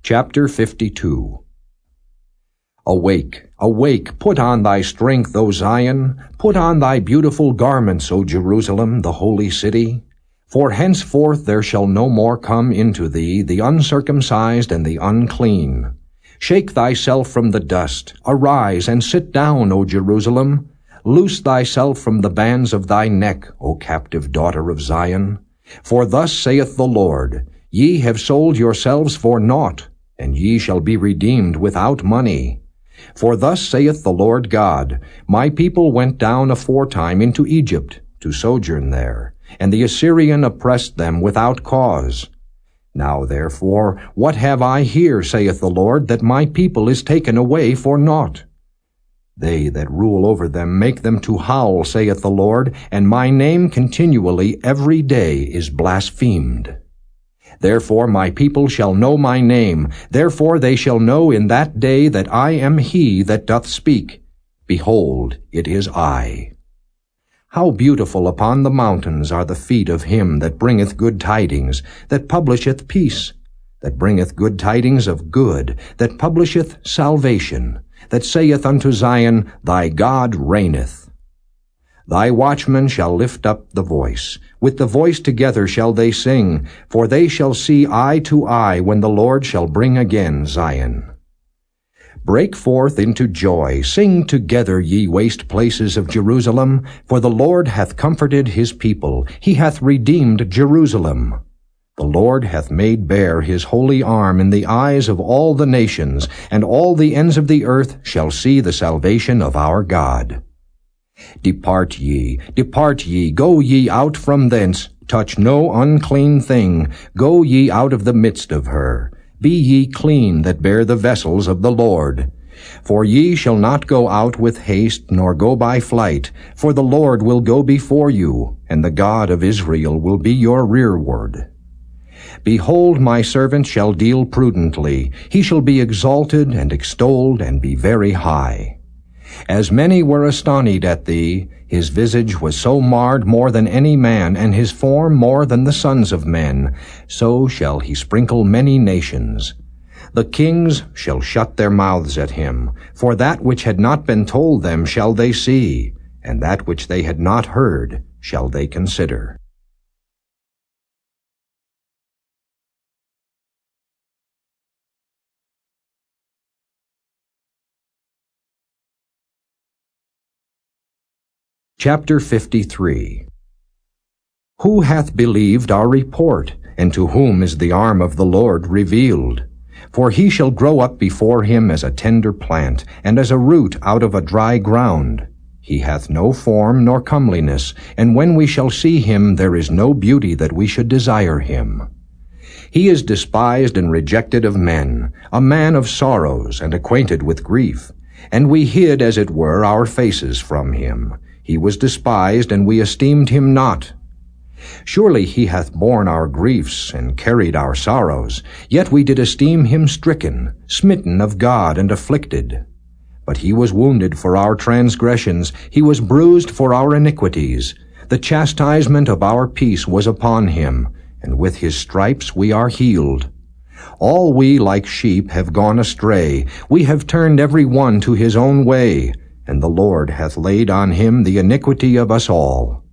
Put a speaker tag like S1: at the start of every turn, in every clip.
S1: Chapter 52. Awake, awake, put on thy strength, O Zion, put on thy beautiful garments, O Jerusalem, the holy city. For henceforth there shall no more come into thee the uncircumcised and the unclean. Shake thyself from the dust, arise and sit down, O Jerusalem. Loose thyself from the bands of thy neck, O captive daughter of Zion. For thus saith the Lord, Ye have sold yourselves for naught, and ye shall be redeemed without money. For thus saith the Lord God, My people went down aforetime into Egypt, to sojourn there, and the Assyrian oppressed them without cause. Now therefore, what have I here, saith the Lord, that my people is taken away for naught? They that rule over them make them to howl, saith the Lord, and my name continually every day is blasphemed. Therefore my people shall know my name, therefore they shall know in that day that I am he that doth speak. Behold, it is I. How beautiful upon the mountains are the feet of him that bringeth good tidings, that publisheth peace, that bringeth good tidings of good, that publisheth salvation, that saith unto Zion, Thy God reigneth. Thy watchmen shall lift up the voice. With the voice together shall they sing, for they shall see eye to eye when the Lord shall bring again Zion. Break forth into joy, sing together, ye waste places of Jerusalem, for the Lord hath comforted his people, he hath redeemed Jerusalem. The Lord hath made bare his holy arm in the eyes of all the nations, and all the ends of the earth shall see the salvation of our God. Depart ye, go ye out from thence, touch no unclean thing, go ye out of the midst of her. Be ye clean that bear the vessels of the Lord. For ye shall not go out with haste, nor go by flight, for the Lord will go before you, and the God of Israel will be your rearward. Behold, my servant shall deal prudently, he shall be exalted and extolled and be very high. As many were astonied at thee, his visage was so marred more than any man, and his form more than the sons of men, so shall he sprinkle many nations. The kings shall shut their mouths at him, for that which had not been told them shall they see, and that which they had not heard shall they consider. Chapter 53. Who hath believed our report, and to whom is the arm of the Lord revealed? For he shall grow up before him as a tender plant, and as a root out of a dry ground. He hath no form nor comeliness, and when we shall see him there is no beauty that we should desire him. He is despised and rejected of men, a man of sorrows and acquainted with grief, and we hid as it were our faces from him. He was despised, and we esteemed him not. Surely he hath borne our griefs, and carried our sorrows, yet we did esteem him stricken, smitten of God, and afflicted. But he was wounded for our transgressions, he was bruised for our iniquities. The chastisement of our peace was upon him, and with his stripes we are healed. All we like sheep have gone astray, we have turned every one to his own way, and the Lord hath laid on him the iniquity of us all.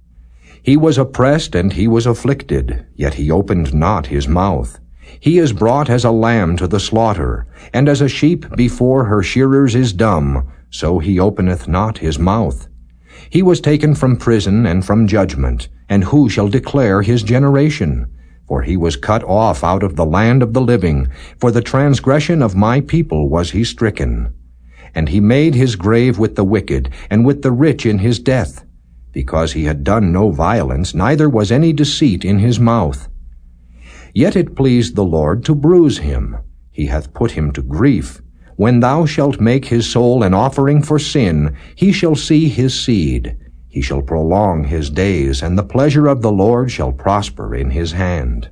S1: He was oppressed and he was afflicted, yet he opened not his mouth. He is brought as a lamb to the slaughter, and as a sheep before her shearers is dumb, so he openeth not his mouth. He was taken from prison and from judgment, and who shall declare his generation? For he was cut off out of the land of the living, for the transgression of my people was he stricken. And he made his grave with the wicked, and with the rich in his death, because he had done no violence, neither was any deceit in his mouth. Yet it pleased the Lord to bruise him. He hath put him to grief. When thou shalt make his soul an offering for sin, he shall see his seed. He shall prolong his days, and the pleasure of the Lord shall prosper in his hand.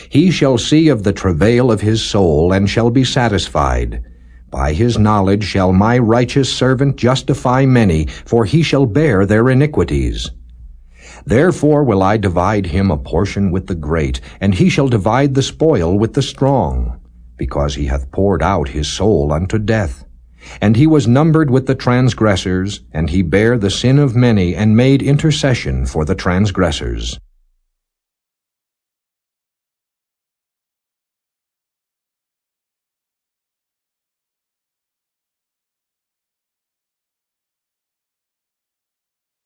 S1: He shall see of the travail of his soul, and shall be satisfied. By his knowledge shall my righteous servant justify many, for he shall bear their iniquities. Therefore will I divide him a portion with the great, and he shall divide the spoil with the strong. because he hath poured out his soul unto death. And he was numbered with the transgressors, and he bare the sin of many, and made intercession for the transgressors.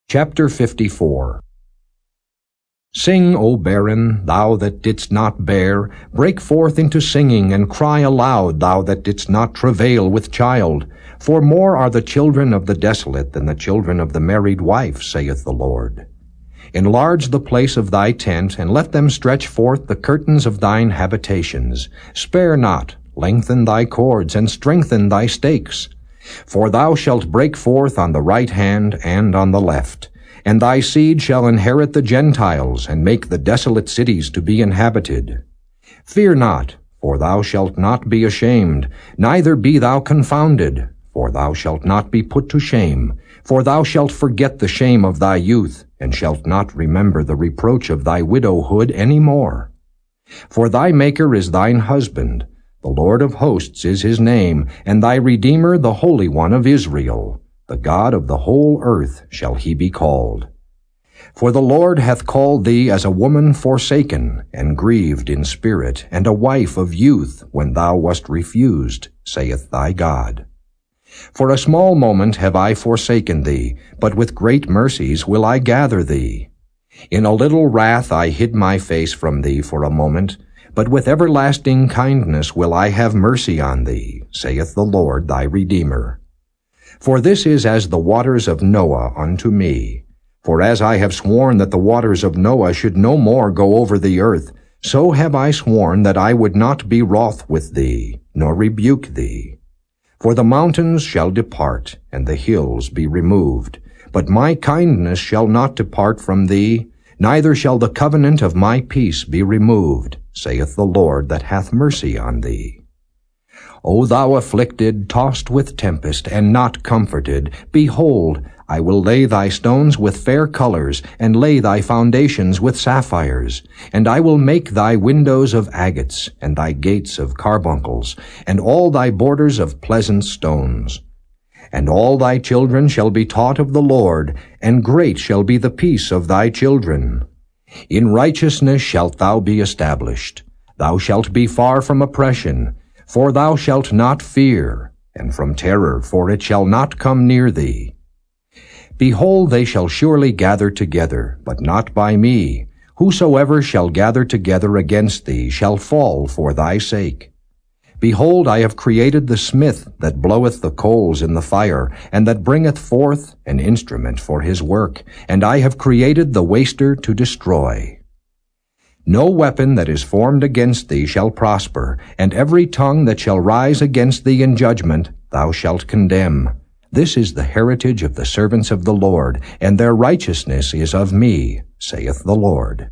S1: Chapter 54. Sing, O barren, thou that didst not bear, break forth into singing, and cry aloud, thou that didst not travail with child. For more are the children of the desolate than the children of the married wife, saith the Lord. Enlarge the place of thy tent, and let them stretch forth the curtains of thine habitations. Spare not, lengthen thy cords, and strengthen thy stakes. For thou shalt break forth on the right hand and on the left, and thy seed shall inherit the Gentiles, and make the desolate cities to be inhabited. Fear not, for thou shalt not be ashamed, neither be thou confounded, for thou shalt not be put to shame. For thou shalt forget the shame of thy youth, and shalt not remember the reproach of thy widowhood any more. For thy Maker is thine husband, the Lord of hosts is his name, and thy Redeemer the Holy One of Israel. The God of the whole earth shall he be called. For the Lord hath called thee as a woman forsaken, and grieved in spirit, and a wife of youth, when thou wast refused, saith thy God. For a small moment have I forsaken thee, but with great mercies will I gather thee. In a little wrath I hid my face from thee for a moment, but with everlasting kindness will I have mercy on thee, saith the Lord thy Redeemer. For this is as the waters of Noah unto me. For as I have sworn that the waters of Noah should no more go over the earth, so have I sworn that I would not be wroth with thee, nor rebuke thee. For the mountains shall depart, and the hills be removed, but my kindness shall not depart from thee, neither shall the covenant of my peace be removed, saith the Lord that hath mercy on thee. O thou afflicted, tossed with tempest, and not comforted, behold, I will lay thy stones with fair colors, and lay thy foundations with sapphires. And I will make thy windows of agates, and thy gates of carbuncles, and all thy borders of pleasant stones. And all thy children shall be taught of the Lord, and great shall be the peace of thy children. In righteousness shalt thou be established. Thou shalt be far from oppression, for thou shalt not fear, and from terror, for it shall not come near thee. Behold, they shall surely gather together, but not by me. Whosoever shall gather together against thee shall fall for thy sake. Behold, I have created the smith that bloweth the coals in the fire, and that bringeth forth an instrument for his work, and I have created the waster to destroy. No weapon that is formed against thee shall prosper, and every tongue that shall rise against thee in judgment thou shalt condemn. This is the heritage of the servants of the Lord, and their righteousness is of me, saith the Lord.